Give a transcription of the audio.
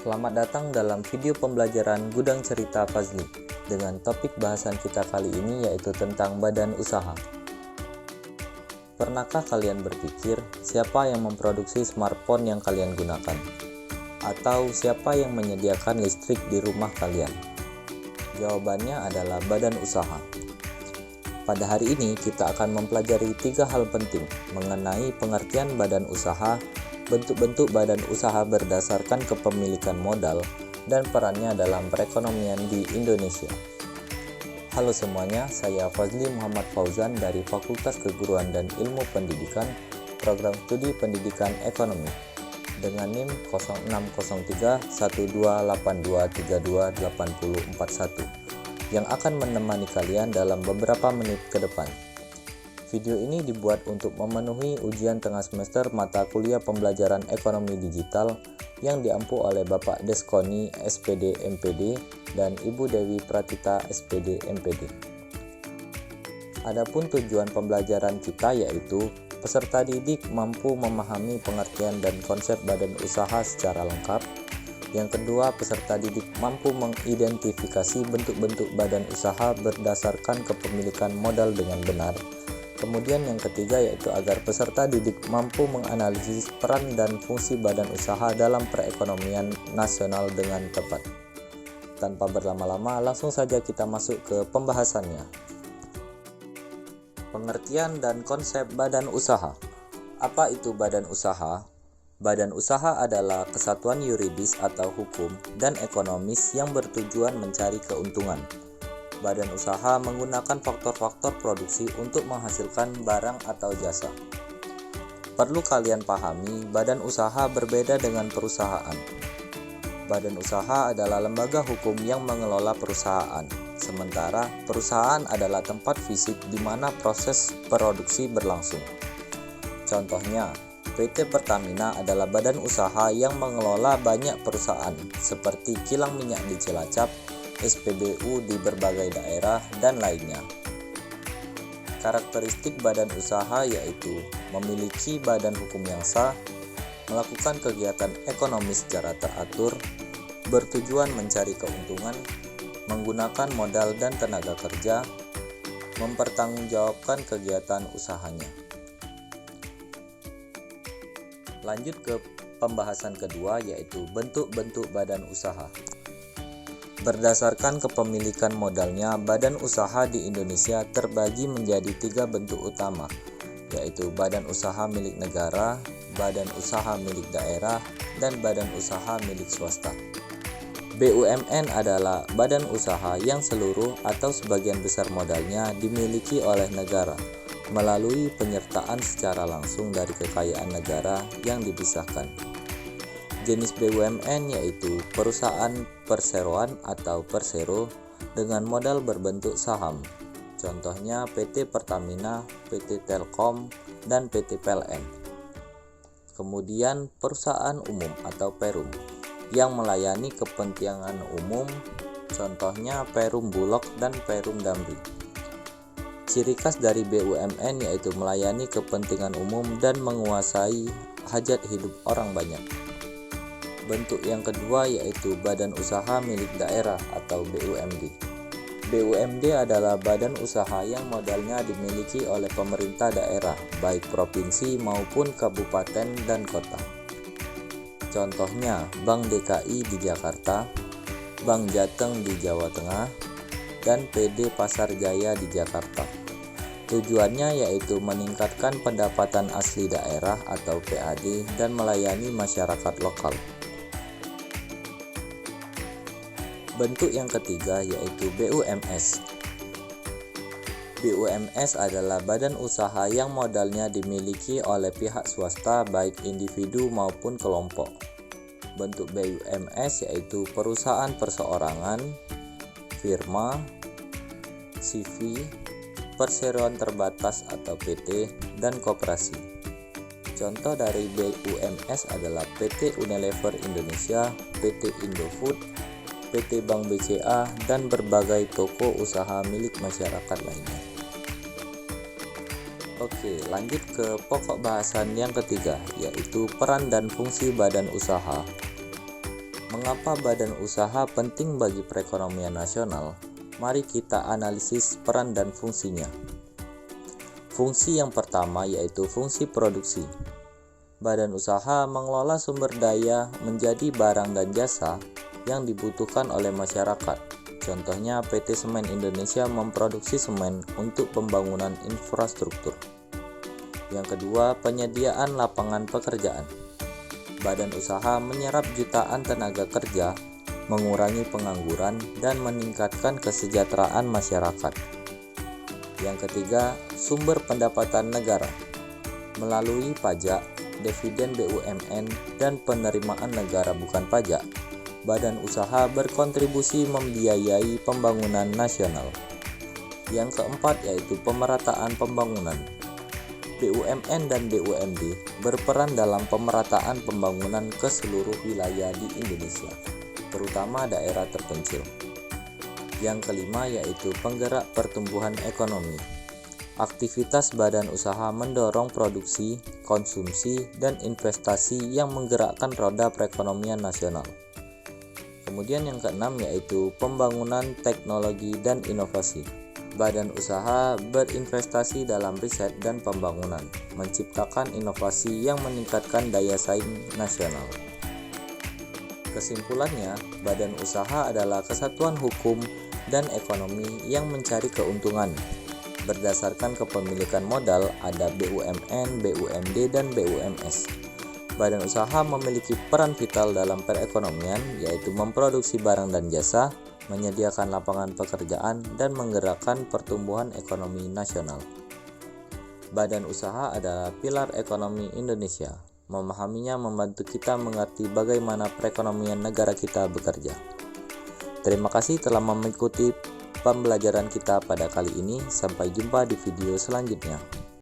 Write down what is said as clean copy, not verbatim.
Selamat datang dalam video pembelajaran Gudang Cerita Fazli dengan topik bahasan kita kali ini yaitu tentang badan usaha. Pernahkah kalian berpikir siapa yang memproduksi smartphone yang kalian gunakan? Atau siapa yang menyediakan listrik di rumah kalian? Jawabannya adalah badan usaha. Pada hari ini kita akan mempelajari 3 hal penting mengenai pengertian badan usaha, bentuk-bentuk badan usaha berdasarkan kepemilikan modal, dan perannya dalam perekonomian di Indonesia. Halo semuanya, saya Fazli Muhammad Fauzan dari Fakultas Keguruan dan Ilmu Pendidikan, Program Studi Pendidikan Ekonomi, dengan NIM 0603 1282 32 8041 yang akan menemani kalian dalam beberapa menit ke depan. Video ini dibuat untuk memenuhi ujian tengah semester mata kuliah pembelajaran ekonomi digital yang diampu oleh Bapak Deskoni SPD MPD dan Ibu Dewi Pratita SPD MPD. Adapun tujuan pembelajaran kita yaitu peserta didik mampu memahami pengertian dan konsep badan usaha secara lengkap. Yang kedua, peserta didik mampu mengidentifikasi bentuk-bentuk badan usaha berdasarkan kepemilikan modal dengan benar. Kemudian yang ketiga yaitu agar peserta didik mampu menganalisis peran dan fungsi badan usaha dalam perekonomian nasional dengan tepat. Tanpa berlama-lama, langsung saja kita masuk ke pembahasannya. Pengertian dan konsep badan usaha. Apa itu badan usaha? Badan usaha adalah kesatuan yuridis atau hukum dan ekonomis yang bertujuan mencari keuntungan. Badan usaha menggunakan faktor-faktor produksi untuk menghasilkan barang atau jasa. Perlu kalian pahami, badan usaha berbeda dengan perusahaan. Badan usaha adalah lembaga hukum yang mengelola perusahaan, sementara perusahaan adalah tempat fisik di mana proses produksi berlangsung. Contohnya, PT Pertamina adalah badan usaha yang mengelola banyak perusahaan seperti kilang minyak di Cilacap, SPBU di berbagai daerah, dan lainnya. Karakteristik badan usaha yaitu memiliki badan hukum yang sah, melakukan kegiatan ekonomi secara teratur, bertujuan mencari keuntungan, menggunakan modal dan tenaga kerja, mempertanggungjawabkan kegiatan usahanya. Lanjut ke pembahasan kedua yaitu bentuk-bentuk badan usaha. Berdasarkan kepemilikan modalnya, badan usaha di Indonesia terbagi menjadi 3 bentuk utama, yaitu badan usaha milik negara, badan usaha milik daerah, dan badan usaha milik swasta. BUMN adalah badan usaha yang seluruh atau sebagian besar modalnya dimiliki oleh negara melalui penyertaan secara langsung dari kekayaan negara yang dipisahkan. Jenis BUMN yaitu perusahaan perseroan atau persero dengan modal berbentuk saham. Contohnya PT Pertamina, PT Telkom, dan PT PLN. Kemudian perusahaan umum atau Perum yang melayani kepentingan umum. Contohnya Perum Bulog dan Perum Damri. Ciri khas dari BUMN yaitu melayani kepentingan umum dan menguasai hajat hidup orang banyak. Bentuk yang kedua yaitu badan usaha milik daerah atau BUMD. BUMD adalah badan usaha yang modalnya dimiliki oleh pemerintah daerah, baik provinsi maupun kabupaten dan kota. Contohnya Bank DKI di Jakarta, Bank Jateng di Jawa Tengah, dan PD Pasar Jaya di Jakarta. Tujuannya yaitu meningkatkan pendapatan asli daerah atau PAD dan melayani masyarakat lokal. Bentuk yang ketiga yaitu BUMS. BUMS adalah badan usaha yang modalnya dimiliki oleh pihak swasta baik individu maupun kelompok. Bentuk BUMS yaitu perusahaan perseorangan, firma, CV, perseroan terbatas atau PT, dan koperasi. Contoh dari BUMS adalah PT Unilever Indonesia, PT Indofood, PT Bank BCA, dan berbagai toko usaha milik masyarakat lainnya. Oke, lanjut ke pokok bahasan yang ketiga, yaitu peran dan fungsi badan usaha. Mengapa badan usaha penting bagi perekonomian nasional? Mari kita analisis peran dan fungsinya. Fungsi yang pertama yaitu fungsi produksi. Badan usaha mengelola sumber daya menjadi barang dan jasa yang dibutuhkan oleh masyarakat. Contohnya PT Semen Indonesia memproduksi semen untuk pembangunan infrastruktur. Yang kedua, penyediaan lapangan pekerjaan. Badan usaha menyerap jutaan tenaga kerja, mengurangi pengangguran, dan meningkatkan kesejahteraan masyarakat. Yang ketiga, sumber pendapatan negara. Melalui pajak, dividen BUMN, dan penerimaan negara bukan pajak, badan usaha berkontribusi membiayai pembangunan nasional. Yang keempat yaitu pemerataan pembangunan. BUMN dan BUMD berperan dalam pemerataan pembangunan ke seluruh wilayah di Indonesia, terutama daerah terpencil. Yang kelima yaitu penggerak pertumbuhan ekonomi. Aktivitas badan usaha mendorong produksi, konsumsi, dan investasi yang menggerakkan roda perekonomian nasional. Kemudian yang keenam yaitu pembangunan teknologi dan inovasi. Badan usaha berinvestasi dalam riset dan pembangunan, menciptakan inovasi yang meningkatkan daya saing nasional. Kesimpulannya, badan usaha adalah kesatuan hukum dan ekonomi yang mencari keuntungan. Berdasarkan kepemilikan modal ada BUMN, BUMD, dan BUMS. Badan usaha memiliki peran vital dalam perekonomian, yaitu memproduksi barang dan jasa, menyediakan lapangan pekerjaan, dan menggerakkan pertumbuhan ekonomi nasional. Badan usaha adalah pilar ekonomi Indonesia. Memahaminya membantu kita mengerti bagaimana perekonomian negara kita bekerja. Terima kasih telah mengikuti pembelajaran kita pada kali ini. Sampai jumpa di video selanjutnya.